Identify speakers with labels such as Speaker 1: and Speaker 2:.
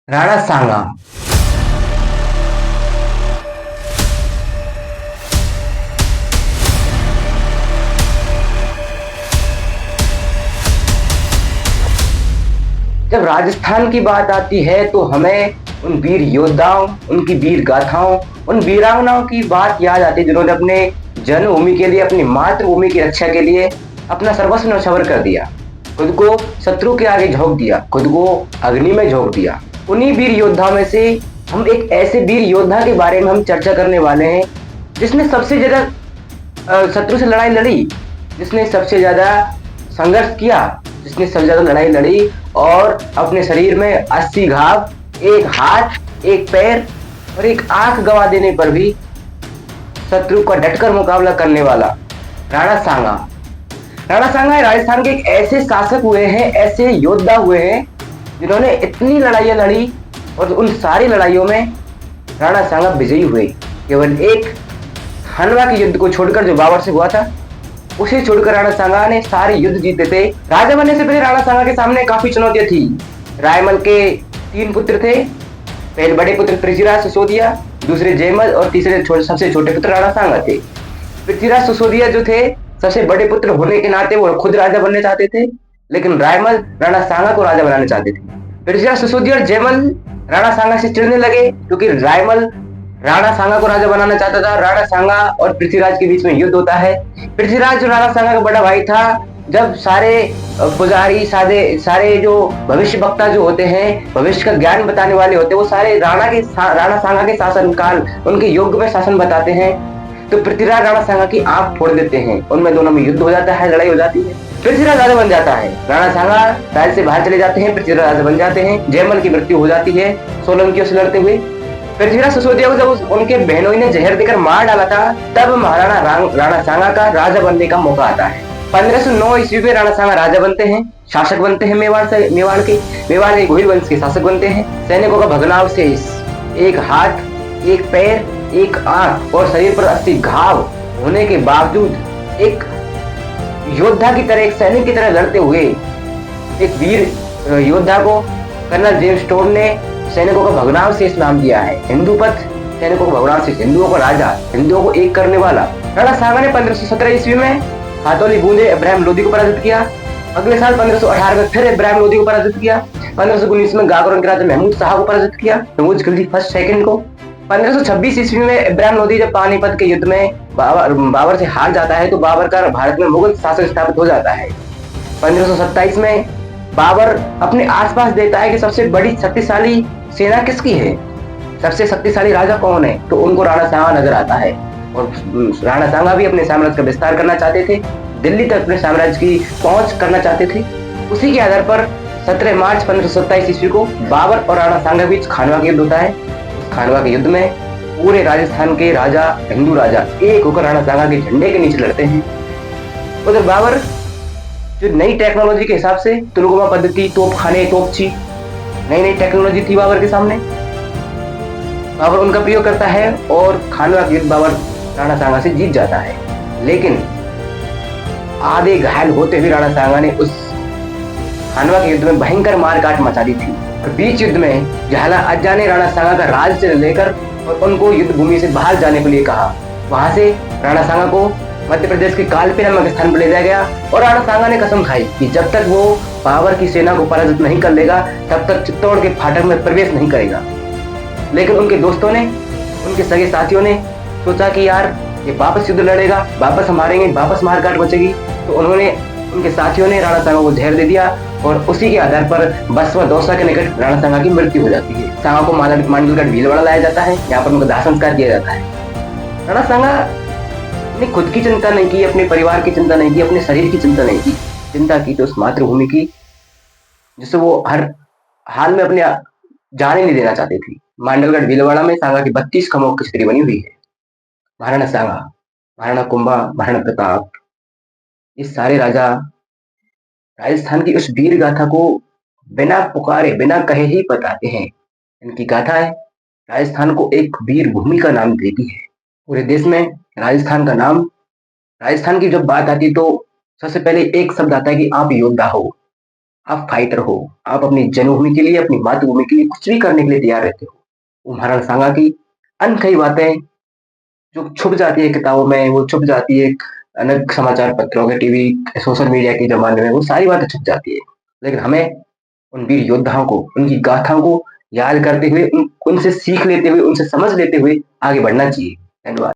Speaker 1: राणा सांगा। जब राजस्थान की बात आती है तो हमें उन वीर योद्धाओं, उनकी वीर गाथाओं, उन वीरांगनाओं की बात याद आती है जिन्होंने अपने जन्मभूमि के लिए, अपनी मातृभूमि की रक्षा के लिए अपना सर्वस्व न्यौछावर कर दिया। खुद को शत्रु के आगे झोंक दिया, खुद को अग्नि में झोंक दिया। उन्हीं वीर योद्धा में से हम एक ऐसे वीर योद्धा के बारे में हम चर्चा करने वाले हैं जिसने सबसे ज्यादा शत्रु से लड़ाई लड़ी, जिसने सबसे ज्यादा संघर्ष किया, जिसने सबसे ज्यादा लड़ाई लड़ी और अपने शरीर में 80 घाव, एक हाथ, एक पैर और एक आंख गंवा देने पर भी शत्रु का डटकर मुकाबला करने वाला राणा सांगा। राणा सांगा राजस्थान के एक ऐसे शासक हुए हैं, ऐसे योद्धा हुए हैं जिन्होंने इतनी लड़ाइयां लड़ी और उन सारी लड़ाइयों में राणा सांगा विजयी हुए। केवल एक खानवा के युद्ध को छोड़कर जो बाबर से हुआ था, उसे छोड़कर राणा सांगा ने सारे युद्ध जीते थे। राजा बनने से पहले राणा सांगा के सामने काफी चुनौतियां थी। रायमल के 3 पुत्र थे। पहले बड़े पुत्र पृथ्वीराज सिसोदिया, दूसरे जयमल और तीसरे सबसे छोटे पुत्र राणा सांगा थे। पृथ्वीराज सिसोदिया जो थे, सबसे बड़े पुत्र होने के नाते वो खुद राजा बनने चाहते थे, लेकिन रायमल राणा सांगा को राजा बनाना चाहते थे। पृथ्वीराज सिसोदिया और जयमल राणा सांगा से चिढ़ने लगे क्योंकि रायमल राणा सांगा को राजा बनाना चाहता था। राणा सांगा और पृथ्वीराज के बीच में युद्ध होता है। पृथ्वीराज जो राणा सांगा का बड़ा भाई था, जब सारे पुजारी, सारे जो भविष्य वक्ता जो होते हैं, भविष्य का ज्ञान बताने वाले होते हैं, वो सारे राणा सांगा के शासन काल, उनके युग में शासन बताते हैं। तो पृथ्वीराज राणा सांगा की आंख फोड़ देते हैं, उनमें दोनों में युद्ध हो जाता है, लड़ाई हो जाती है। पृथ्वीराज राजा बन जाता है, राणा सांगा राज्य से बाहर चले जाते हैं, पृथ्वीराज राजा बन जाते हैं। जयमल की मृत्यु हो जाती है सोलंकियों से लड़ते हुए। पृथ्वीराज सिसोदिया को जब उनके बहनों ने जहर देकर मार डाला था, तब महाराणा राणा सांगा का राजा बनने का मौका आता है। 1509 ईस्वी में राणा सांगा राजा बनते हैं, शासक बनते हैं। मेवाड़ के गोहिल वंश के शासक बनते हैं। सैनिकों का भग्नावशेष, एक हाथ, एक पैर, एक आंख और शरीर पर 80 घाव होने के बावजूद एक योद्धा की तरह, एक सैनिक की तरह लड़ते हुए एक वीर योद्धा को कर्नल जेम्स टोड ने सैनिकों का भग्नावशेष नाम दिया है। हिंदूपथ, सैनिकों का भग्नावशेष, हिंदुओं का राजा, हिंदुओं को एक करने वाला। राणा सांगा ने 1517 ईस्वी में हाथौली बूंदे इब्राहिम लोदी को पराजित किया। अगले साल 1518 में फिर इब्राहिम लोदी को पराजित किया। 1519 में गागरों के राजा महमूद शाह को पराजित किया, महमूद खिलजी फर्स्ट सेकंड को। 1526 ईस्वी में इब्राहिम लोदी जब पानीपत के युद्ध में बाबर से हार जाता है तो बाबर का भारत में मुगल शासन स्थापित हो जाता है। 1527 में बाबर अपने आसपास देखता है कि सबसे बड़ी शक्तिशाली सेना किसकी है, सबसे शक्तिशाली राजा कौन है, तो उनको राणा सांगा नजर आता है। और राणा सांगा भी अपने साम्राज्य का विस्तार करना चाहते थे, दिल्ली तक अपने साम्राज्य की पहुंच करना चाहते थे। उसी के आधार पर 17 मार्च 1527 ईस्वी को बाबर और राणा सांगा के बीच खानवा का युद्ध होता है। उस खानवा के युद्ध में पूरे राजस्थान के राजा, हिंदू राजा एक होकर राणा सांगा के झंडे के नीचे लड़ते हैं। उधर बाबर जो नई टेक्नोलॉजी के हिसाब से तुलगुमा पद्धति, तोपखाने, तोपची, नई नई टेक्नोलॉजी थी बाबर के सामने, बाबर उनका प्रयोग करता है और खानवा के युद्ध बाबर राणा सांगा से जीत जाता है। लेकिन आधे घायल होते हुए राणा सांगा ने उस खानवा के युद्ध में भयंकर मारकाट मचा दी थी। और बीच युद्ध में झाला अज्जा ने राणा सांगा का राज से लेकर और उनको युद्ध भूमि से बाहर जाने के लिए कहा। वहां से राणा सांगा को मध्य प्रदेश के कालपी नामक स्थान पर ले जाया गया और राणा सांगा ने कसम खाई कि जब तक वो बाबर की सेना को पराजित नहीं कर लेगा, तब तक चित्तौड़ के फाटक में प्रवेश नहीं करेगा। लेकिन उनके दोस्तों ने, उनके सगे साथियों ने सोचा कि यार ये वापस युद्ध लड़ेगा, वापस मारेंगे, वापस मारकाट बचेगी। तो उन्होंने, उनके साथियों ने राणा सांगा को जहर दे दिया और उसी के आधार पर बसवा दौसा के निकट राणा सांगा की मृत्यु हो जाती है। सांगा को मांडलगढ़ भीलवाड़ा लाया जाता है, यहाँ पर उनका दाह संस्कार किया जाता है। राणा सांगा ने खुद की चिंता नहीं की, अपने परिवार की चिंता नहीं की, अपने शरीर की चिंता नहीं की, चिंता की तो उस मातृभूमि की जिसे वो हर हाल में अपने जाने नहीं देना चाहती थी। मांडलगढ़ भीलवाड़ा में सांगा की 32 खम्भों की चित्र बनी हुई है। महाराणा सांगा, महाराणा कुंभा, महाराणा प्रताप, ये सारे राजा राजस्थान की उस वीर गाथा को बिना पुकारे, बिना कहे ही बताते हैं। इनकी गाथाएं राजस्थान को एक वीर भूमि का नाम देती है। पूरे देश में राजस्थान का नाम, राजस्थान की जब बात आती तो सबसे पहले एक शब्द आता है कि आप योद्धा हो, आप फाइटर हो, आप अपनी जन्मभूमि के लिए, अपनी मातृभूमि के लिए कुछ भी करने के लिए तैयार रहते हो। वो महाराणा सांगा की अनकही बातें जो छुप जाती है किताबों में, वो छुप जाती है अनेक समाचार पत्रों में, टीवी, सोशल मीडिया के ज़माने में, वो सारी बातें छुप जाती है। लेकिन हमें उन वीर योद्धाओं को, उनकी गाथाओं को याद करते हुए, उनसे सीख लेते हुए, उनसे समझ लेते हुए आगे बढ़ना चाहिए। धन्यवाद।